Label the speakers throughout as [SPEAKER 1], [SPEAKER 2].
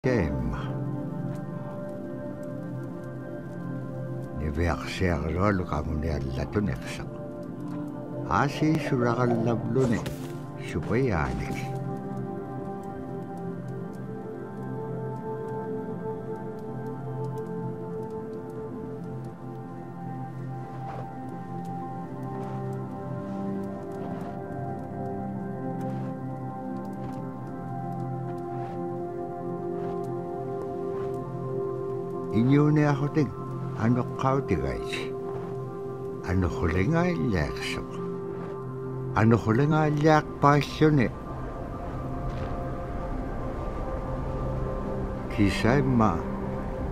[SPEAKER 1] teema. Niviaqsiaqlualu qamuniallatuneqsaq. Aasi suraqallavluni supayaanik. Inyuuniaqutik anuqqautigaiti anuqulingaallaaqsuq anuqulingaallaaqpaalluni kisaimma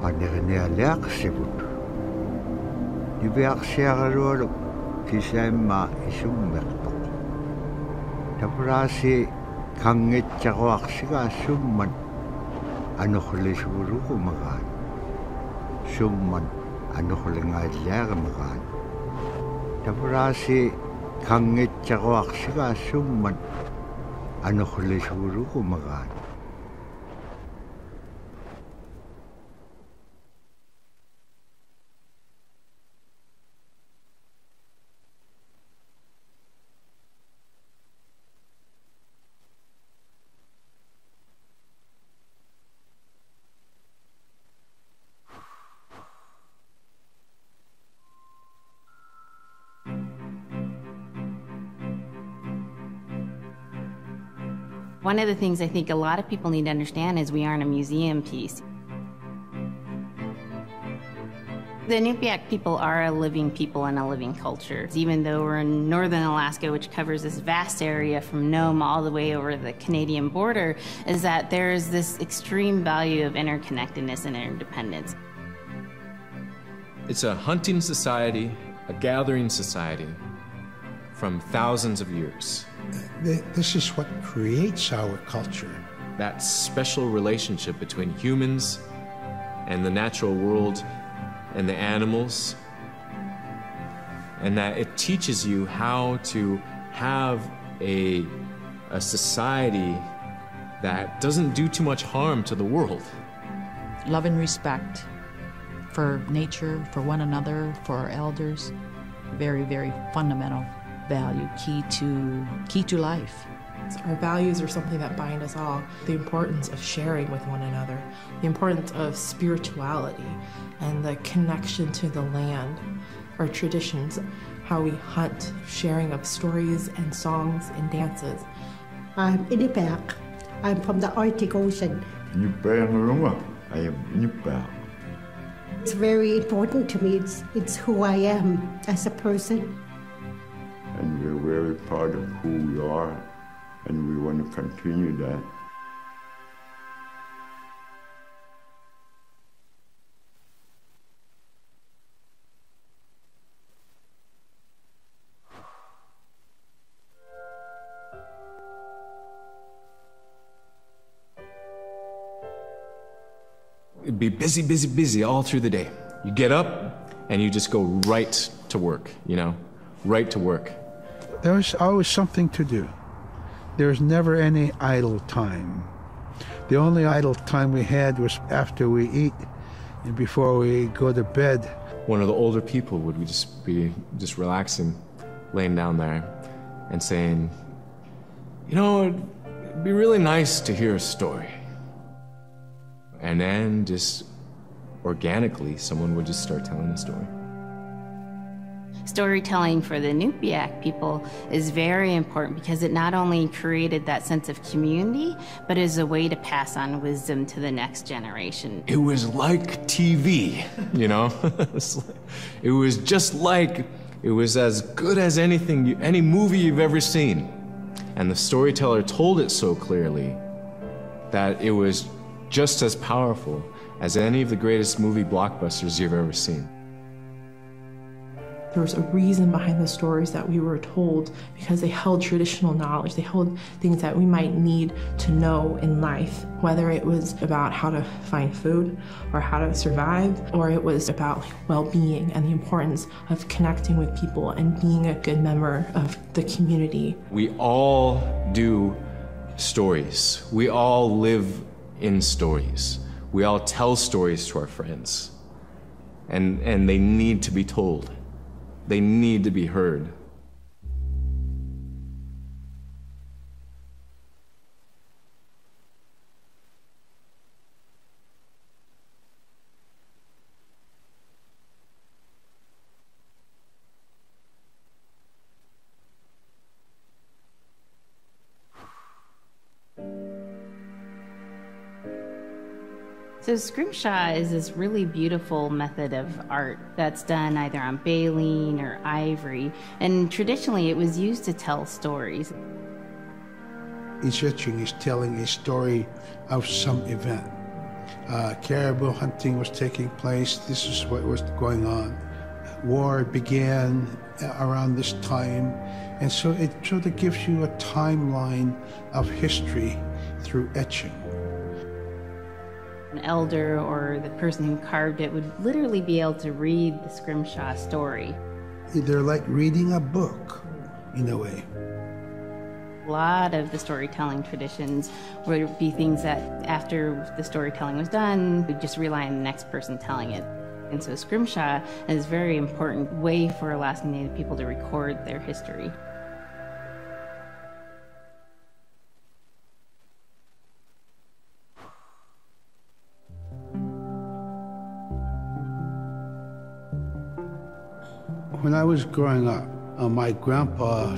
[SPEAKER 1] panernialeaqsivut niviaqsiaqalualuk kisaimma isummeqtoq tapuraasi kangitsaquaqsigaasumman anuqlisuguruqumagaan summan anuqulingaallaaqamagaan tapuraasi kangitsaquaqsigaasumman anuqlisuguruqumagaan.
[SPEAKER 2] One of the things I think a lot of people need to understand is we aren't a museum piece. The Inupiaq people are a living people and a living culture. Even though we're in northern Alaska, which covers this vast area from Nome all the way over the Canadian border, is that there is this extreme value of interconnectedness and interdependence.
[SPEAKER 3] It's a hunting society, a gathering society from thousands of years.
[SPEAKER 4] This is what creates our culture.
[SPEAKER 3] That special relationship between humans and the natural world and the animals, and that it teaches you how to have a society that doesn't do too much harm to the world.
[SPEAKER 5] Love and respect for nature, for one another, for our elders. Very, very fundamental value, key to life.
[SPEAKER 6] Our values are something that bind us all. The importance of sharing with one another, the importance of spirituality, and the connection to the land, our traditions, how we hunt, sharing of stories and songs and dances.
[SPEAKER 7] I'm Inupiaq. I'm from the Arctic Ocean.
[SPEAKER 1] I am Inupiaq.
[SPEAKER 7] It's very important to me. It's who I am as a person.
[SPEAKER 8] And we're very proud of who we are, and we want to continue that.
[SPEAKER 3] It'd be busy, busy, busy all through the day. You get up and you just go right to work, you know, right to work.
[SPEAKER 4] There was always something to do. There was never any idle time. The only idle time we had was after we eat and before we go to bed.
[SPEAKER 3] One of the older people would be relaxing, laying down there and saying, you know, it'd be really nice to hear a story. And then just organically, someone would just start telling a story.
[SPEAKER 2] Storytelling for the Inupiaq people is very important because it not only created that sense of community, but is a way to pass on wisdom to the next generation.
[SPEAKER 3] It was like TV, you know? It was just like, it was as good as anything, any movie you've ever seen. And the storyteller told it so clearly that it was just as powerful as any of the greatest movie blockbusters you've ever seen.
[SPEAKER 6] There was a reason behind the stories that we were told because they held traditional knowledge. They held things that we might need to know in life, whether it was about how to find food or how to survive, or it was about well-being and the importance of connecting with people and being a good member of the community.
[SPEAKER 3] We all do stories. We all live in stories. We all tell stories to our friends. And they need to be told. They need to be heard.
[SPEAKER 2] So scrimshaw is this really beautiful method of art that's done either on baleen or ivory, and traditionally it was used to tell stories.
[SPEAKER 4] Each etching is telling a story of some event. Caribou hunting was taking place, this is what was going on. War began around this time, and so it sort of gives you a timeline of history through etching.
[SPEAKER 2] An elder or the person who carved it would literally be able to read the scrimshaw story.
[SPEAKER 4] They're like reading a book, in a way.
[SPEAKER 2] A lot of the storytelling traditions would be things that after the storytelling was done, we'd just rely on the next person telling it. And so scrimshaw is a very important way for Alaskan Native people to record their history.
[SPEAKER 4] When I was growing up, my grandpa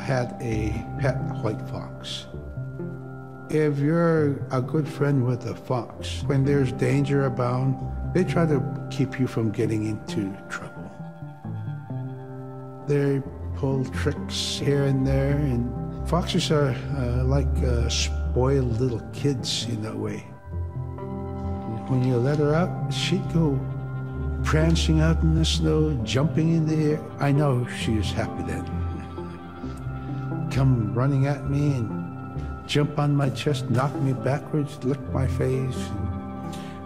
[SPEAKER 4] had a pet white fox. If you're a good friend with a fox, when there's danger abound, they try to keep you from getting into trouble. They pull tricks here and there, and foxes are like spoiled little kids in a way. When you let her out, she'd go prancing out in the snow, jumping in the air. I know she was happy then. Come running at me and jump on my chest, knock me backwards, lick my face,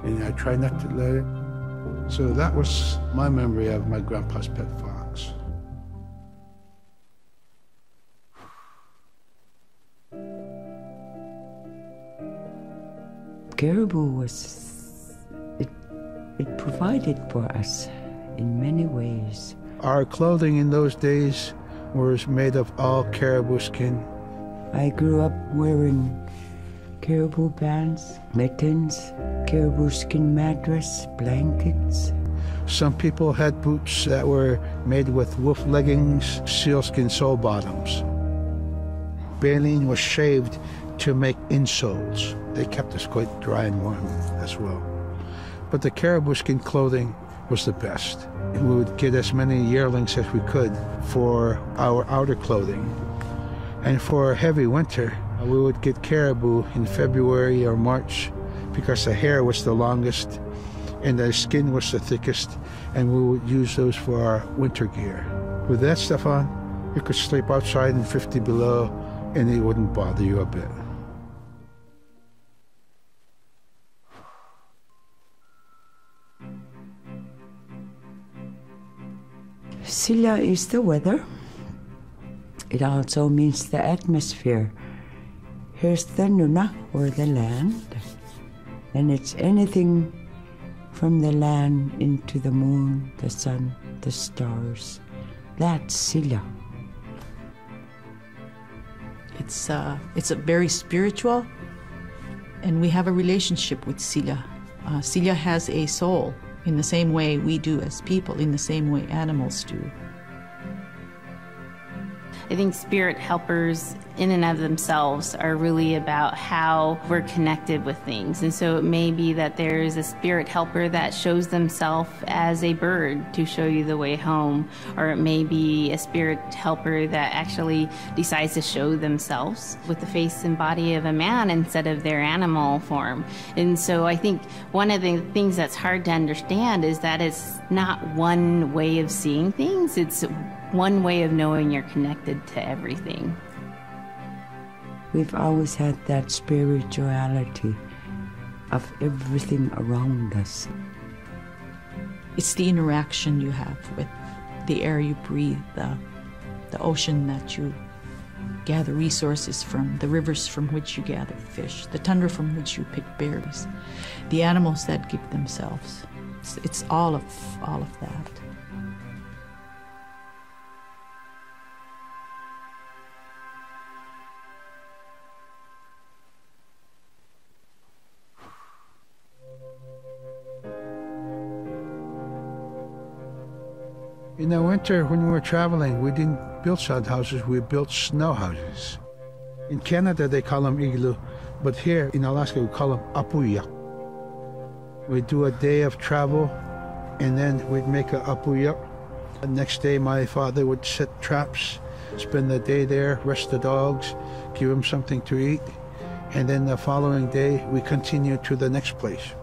[SPEAKER 4] and I try not to let her. So that was my memory of my grandpa's pet fox.
[SPEAKER 9] Caribou was it provided for us in many ways.
[SPEAKER 4] Our clothing in those days was made of all caribou skin.
[SPEAKER 9] I grew up wearing caribou pants, mittens, caribou skin mattress, blankets.
[SPEAKER 4] Some people had boots that were made with wolf leggings, sealskin sole bottoms. Baleen was shaved to make insoles. They kept us quite dry and warm as well. But the caribou skin clothing was the best. We would get as many yearlings as we could for our outer clothing. And for heavy winter, we would get caribou in February or March because the hair was the longest and the skin was the thickest, and we would use those for our winter gear. With that stuff on, you could sleep outside in 50 below and it wouldn't bother you a bit.
[SPEAKER 9] Silla is the weather. It also means the atmosphere. Here's the nuna, or the land. And it's anything from the land into the moon, the sun, the stars. That's Silla.
[SPEAKER 5] It's a very spiritual, and we have a relationship with Silla. Silla has a soul in the same way we do as people, in the same way animals do.
[SPEAKER 2] I think spirit helpers in and of themselves are really about how we're connected with things. And so it may be that there's a spirit helper that shows themselves as a bird to show you the way home, or it may be a spirit helper that actually decides to show themselves with the face and body of a man instead of their animal form. And so I think one of the things that's hard to understand is that it's not one way of seeing things, it's one way of knowing you're connected to everything.
[SPEAKER 9] We've always had that spirituality of everything around us.
[SPEAKER 5] It's the interaction you have with the air you breathe, the ocean that you gather resources from, the rivers from which you gather fish, the tundra from which you pick berries, the animals that give themselves. It's all of that.
[SPEAKER 4] In the winter, when we were traveling, we didn't build sod houses, we built snow houses. In Canada, they call them igloo, but here in Alaska, we call them apuya. We'd do a day of travel, and then we'd make a apuya. The next day, my father would set traps, spend the day there, rest the dogs, give them something to eat, and then the following day, we continued to the next place.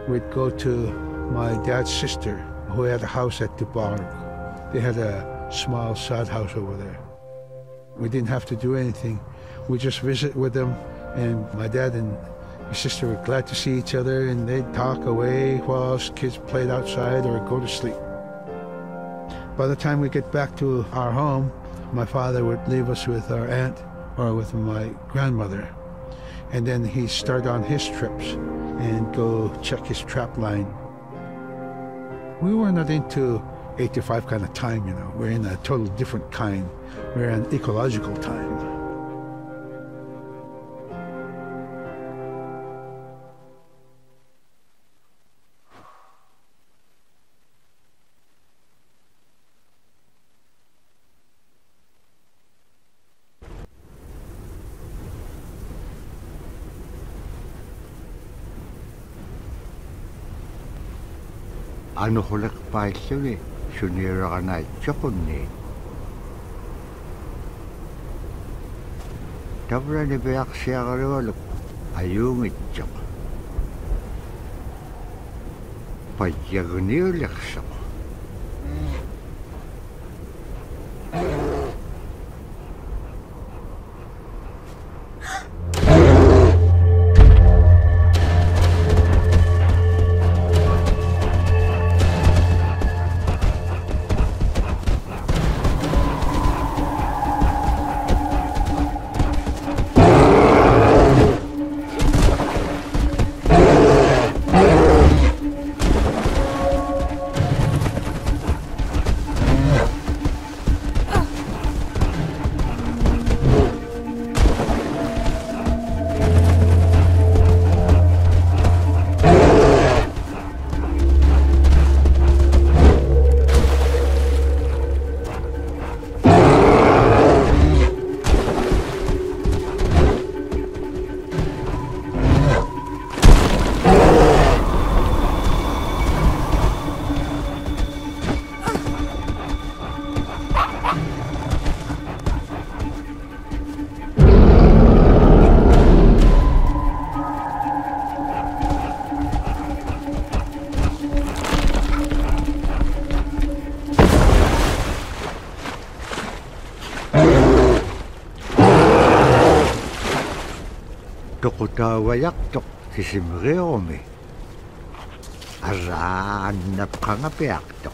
[SPEAKER 4] We'd go to my dad's sister, who had a house at Dubarg. They had a small sod house over there. We didn't have to do anything. We just visit with them, and my dad and my sister were glad to see each other, and they'd talk away while us kids played outside or go to sleep. By the time we get back to our home, my father would leave us with our aunt or with my grandmother, and then he'd start on his trips and go check his trap line. We were not into 8 to 5 kind of time, you know. We're in a total different kind. We're in ecological time.
[SPEAKER 1] Ano hulak pa ito sunira ka na chokon ni. Tabra ni beyak siya karewalok ayung itchok. Payagni ulik siya. Tokotawayak tok tisimreome. Araan na pangapiak tok.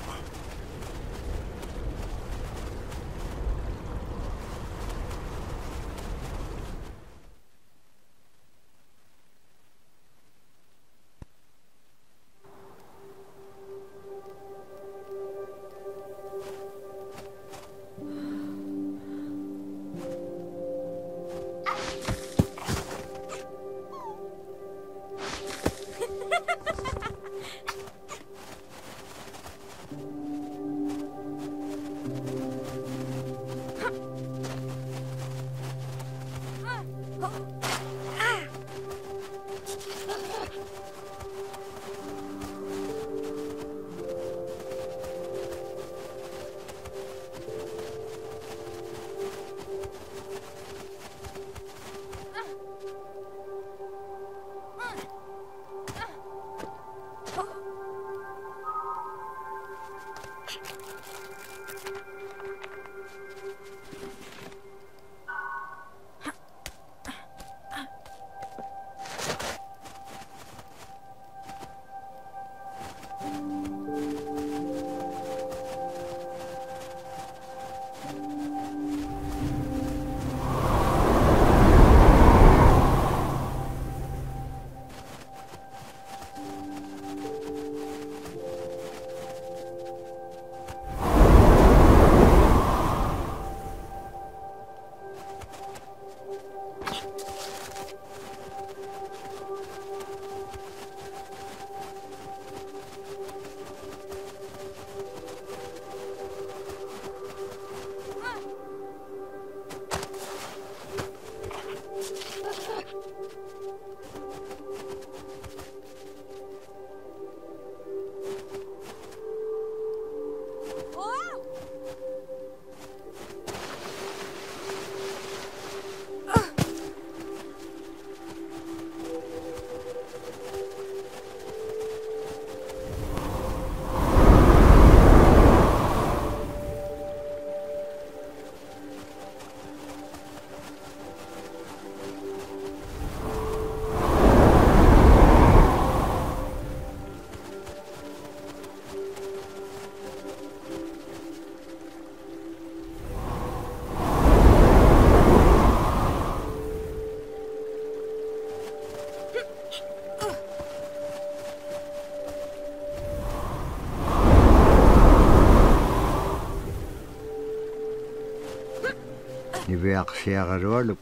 [SPEAKER 1] niveaksiagarualuk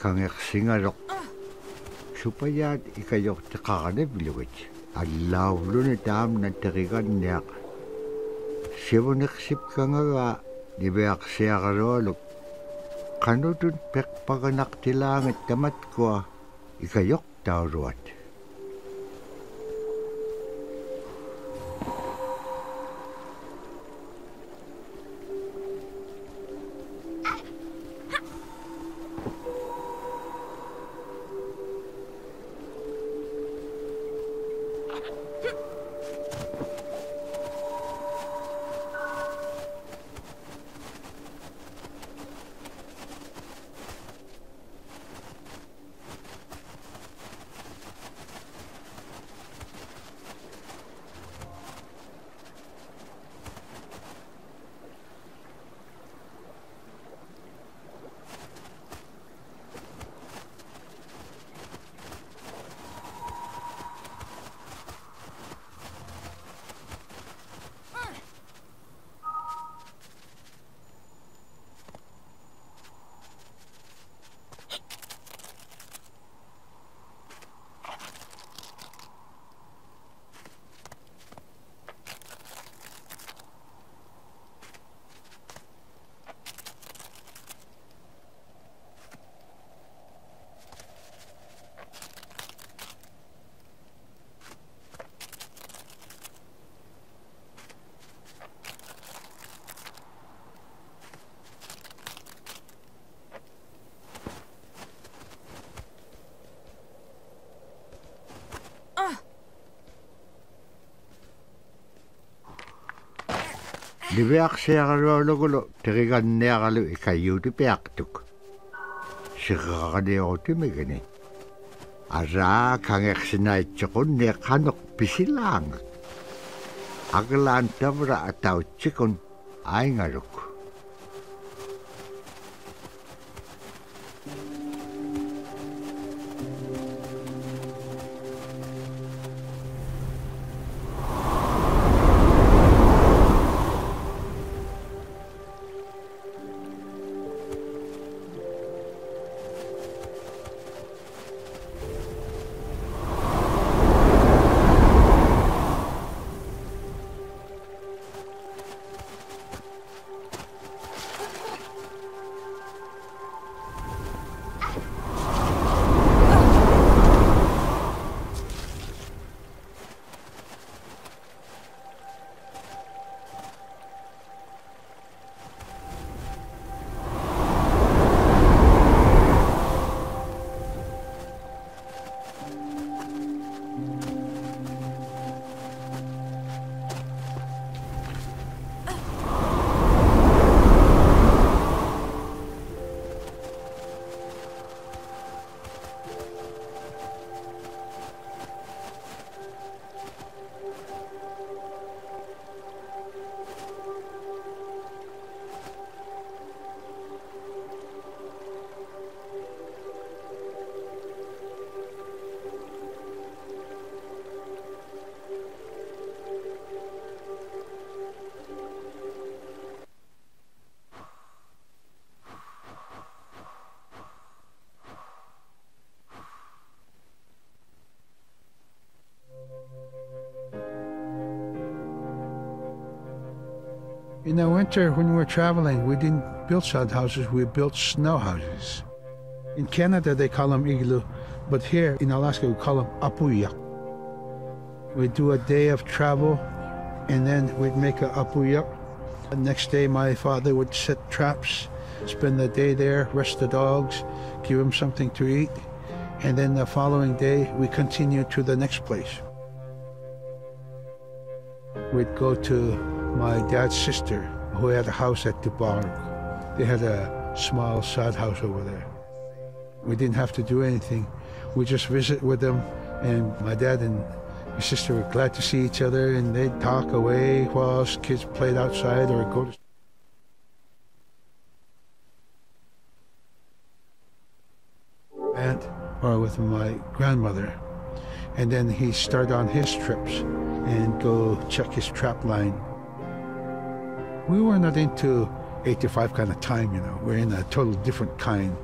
[SPEAKER 1] kangersingalok supayaat ikayorteqaranapilugut allaavluni taamna teriganniaq sivuneqsipkangaga niveaksiagarualuk qanutun peqpaganaqtilaangat tamatkua ikayoktauluat niveaksiagarualugulu teriganniaqalu ikayuuti piaqtuk siqaqaniortimigani araa kangersinaaitsoqunni qanoq pisilaangak aglaan tavra atautsikun aingaluk In the winter, when we were traveling, we didn't build sod houses, we built snow houses. In Canada, they call them igloo, but here in Alaska, we call them apuya. We'd do a day of travel, and then we'd make a apuya. The next day, my father would set traps, spend the day there, rest the dogs, give them something to eat, and then the following day, we continued to the next place. We'd go to my dad's sister, who had a house at Dubaruk. They had a small sod house over there. We didn't have to do anything. We just visit with them, and my dad and my sister were glad to see each other, and they'd talk away while us kids played outside or go to aunt or with my grandmother. And then he'd start on his trips and go check his trap line. We were not into 8 to 5 kind of time, you know. We're in a total different kind.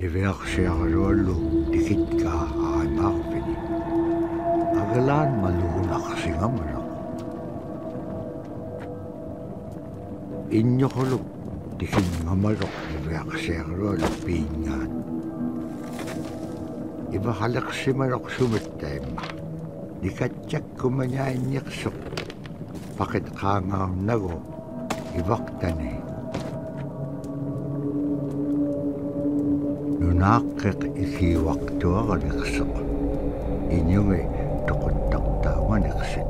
[SPEAKER 10] Iveaksiarolu tikitka aimarvini. Agalan maluhunak singamanok. Inyokoluk tikingamarok iveaksiarolu pingan. Ibahalak sumittaimma. Dikatsak kumanyain yaksok. Pakit kangaw nago. Ivaktani. Nunakik ikiwaktua yaksok. Inyungi tukutaktawan yaksit.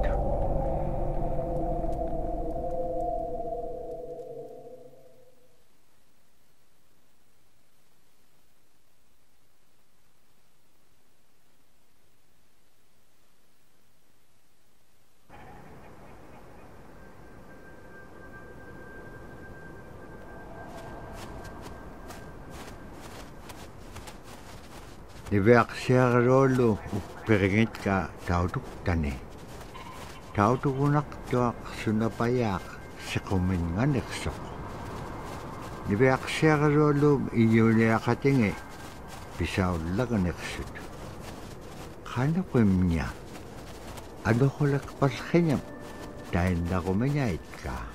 [SPEAKER 10] Niveaksiarolu upperingit ka tautuktani. Tautukunak tuak sunapayak sekuminganeksok. Niveaksiarolu iyuniakatingi pisaulaganeksit. Kanakwemnya. Ano kulak palkenyam dahil nakumenyait ka.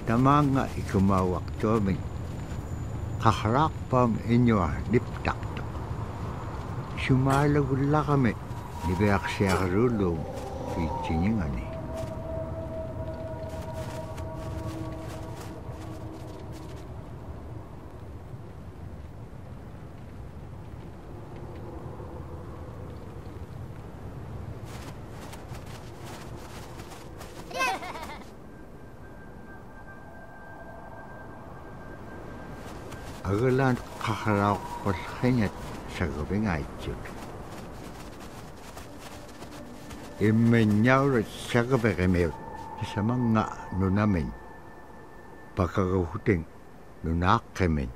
[SPEAKER 10] Tamanga ikumawak tuaming. Kaharakpam inyo niptakto. Sumalagula kami. Nibeaksiarulong itiningani. Agalan kakaraw palkanyat sa gabing aytsyot. Imenyawrat sa gabing sa mga nunamin. Pagkagahuting nunakamin.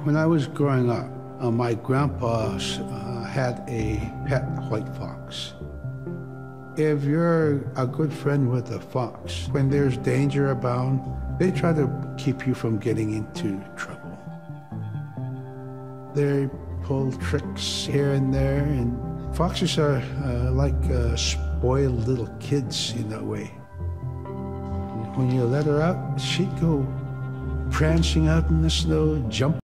[SPEAKER 1] When I was growing up, my grandpa had a pet white fox. If you're a good friend with a fox, when there's danger abound, they try to keep you from getting into trouble. They pull tricks here and there, and foxes are like spoiled little kids in that way. When you let her out, she'd go prancing out in the snow, jump